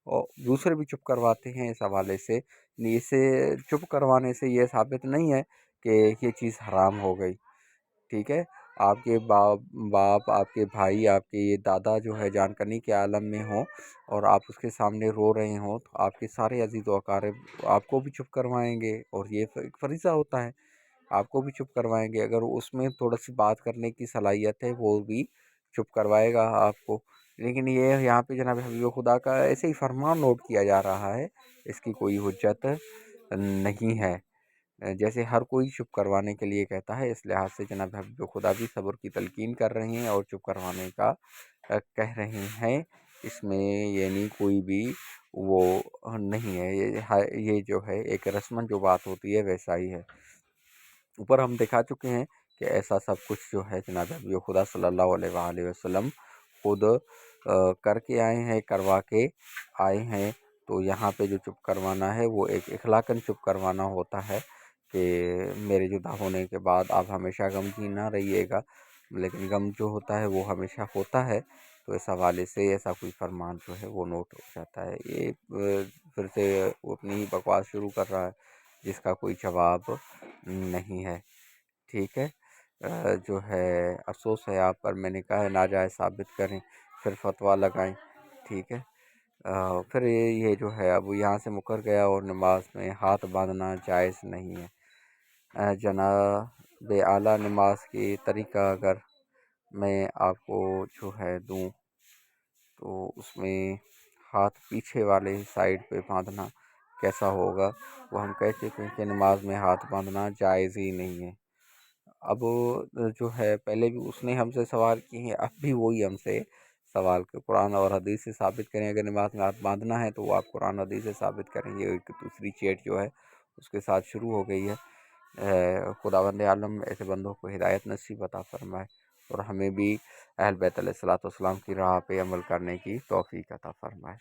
اور دوسرے بھی چپ کرواتے ہیں اس حوالے سے۔ اسے چپ کروانے سے یہ ثابت نہیں ہے کہ یہ چیز حرام ہو گئی، ٹھیک ہے۔ آپ کے باپ، آپ کے بھائی، آپ کے یہ دادا جو ہے جان کنی کے عالم میں ہوں اور آپ اس کے سامنے رو رہے ہوں، تو آپ کے سارے عزیز و اقارب آپ کو بھی چپ کروائیں گے، اور یہ ایک فریضہ ہوتا ہے۔ آپ کو بھی چپ کروائیں گے. اگر اس میں تھوڑا سی بات کرنے کی صلاحیت ہے وہ بھی چپ کروائے گا آپ کو. لیکن یہ یہاں پہ جناب حبیب خدا کا ایسے ہی فرمان نوٹ کیا جا رہا ہے، اس کی کوئی حجت نہیں ہے. جیسے ہر کوئی چپ کروانے کے لیے کہتا ہے، اس لحاظ سے جناب حبیب خدا بھی صبر کی تلقین کر رہے ہیں اور چپ کروانے کا کہہ رہے ہیں. اس میں یعنی کوئی بھی وہ نہیں ہے. یہ جو ہے ایک رسمن جو بات ہوتی ہے ویسا ہی ہے. اوپر ہم دکھا چکے ہیں کہ ایسا سب کچھ جو ہے جناب حبیب خدا صلی اللہ علیہ وآلہ وسلم خود کر کے آئے ہیں، کروا کے آئے ہیں. تو یہاں پہ جو چپ کروانا ہے وہ ایک اخلاقاً چپ کروانا ہوتا ہے کہ میرے جدا ہونے کے بعد آپ ہمیشہ غمگین نہ رہیے گا، لیکن غم جو ہوتا ہے وہ ہمیشہ ہوتا ہے. تو اس حوالے سے ایسا کوئی فرمان جو ہے وہ نوٹ ہو جاتا ہے. یہ پھر سے وہ اپنی ہی بکواس شروع کر رہا ہے جس کا کوئی جواب نہیں ہے. ٹھیک ہے، جو ہے افسوس ہے آپ پر. میں نے کہا ہے ناجائز ثابت کریں پھر فتویٰ لگائیں. ٹھیک ہے، پھر یہ جو ہے اب یہاں سے مکر گیا اور نماز میں ہاتھ باندھنا جائز نہیں ہے. جناب اعلیٰ نماز کی طریقہ اگر میں آپ کو جو ہے دوں تو اس میں ہاتھ پیچھے والے سائڈ پہ باندھنا کیسا ہوگا. وہ ہم کہہ چکے ہیں کہ نماز میں ہاتھ باندھنا جائز ہی نہیں ہے. اب جو ہے پہلے بھی اس نے ہم سے سوال کیے ہیں، اب بھی وہی ہم سے سوال کہ قرآن اور حدیث سے ثابت کریں. اگر نماز میں ہاتھ باندھنا ہے تو وہ آپ قرآن حدیث سے ثابت کریں. یہ ایک دوسری چیٹ جو ہے اس کے ساتھ شروع ہو گئی ہے. خداوند عالم ایسے بندوں کو ہدایت نصیب عطا فرمائے اور ہمیں بھی اہل بیت علیہ الصلوۃ والسلام کی راہ پہ عمل کرنے کی توفیق عطا فرمائے.